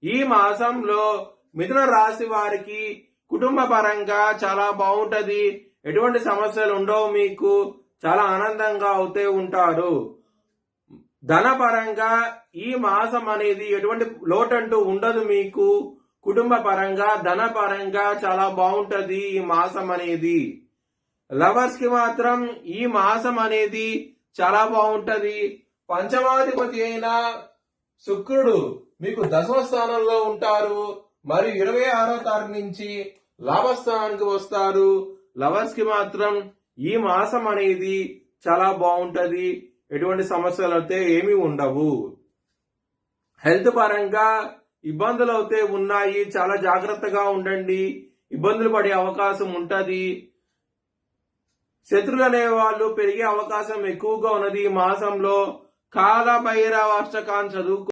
ఈ మాసంలో మిథున రాశి వారికి కుటుంబ పరంగా చాలా బాగుంటది. ఎటువంటి సమస్యలు ఉండవు. మీకు చాలా ఆనందంగా అవుతూ ఉంటారు. ధన పరంగా ఈ మాసం అనేది ఎటువంటి లోటంటూ ఉండదు. మీకు కుటుంబ పరంగా ధన పరంగా చాలా బాగుంటది ఈ మాసం అనేది. లవర్స్ కి మాత్రం ఈ మాసం అనేది చాలా బాగుంటది. పంచమాధిపతి అయిన శుక్రుడు మీకు దశమ స్థానంలో ఉంటారు. మరియు 26వ తారీఖు నుంచి లాభస్థానానికి వస్తారు. లవర్స్ కి మాత్రం ఈ మాసం అనేది చాలా బాగుంటది. ఎటువంటి సమస్యలు అయితే ఏమీ ఉండవు. హెల్త్ పరంగా ఇబ్బందులు అయితే ఉన్నాయి. చాలా జాగ్రత్తగా ఉండండి. ఇబ్బందులు పడే అవకాశం ఉంటది. శత్రులు అనే వాళ్ళు పెరిగే అవకాశం ఎక్కువగా ఉన్నది ఈ మాసంలో. కాల భైరవ అష్టకాన్ని చదువుకో.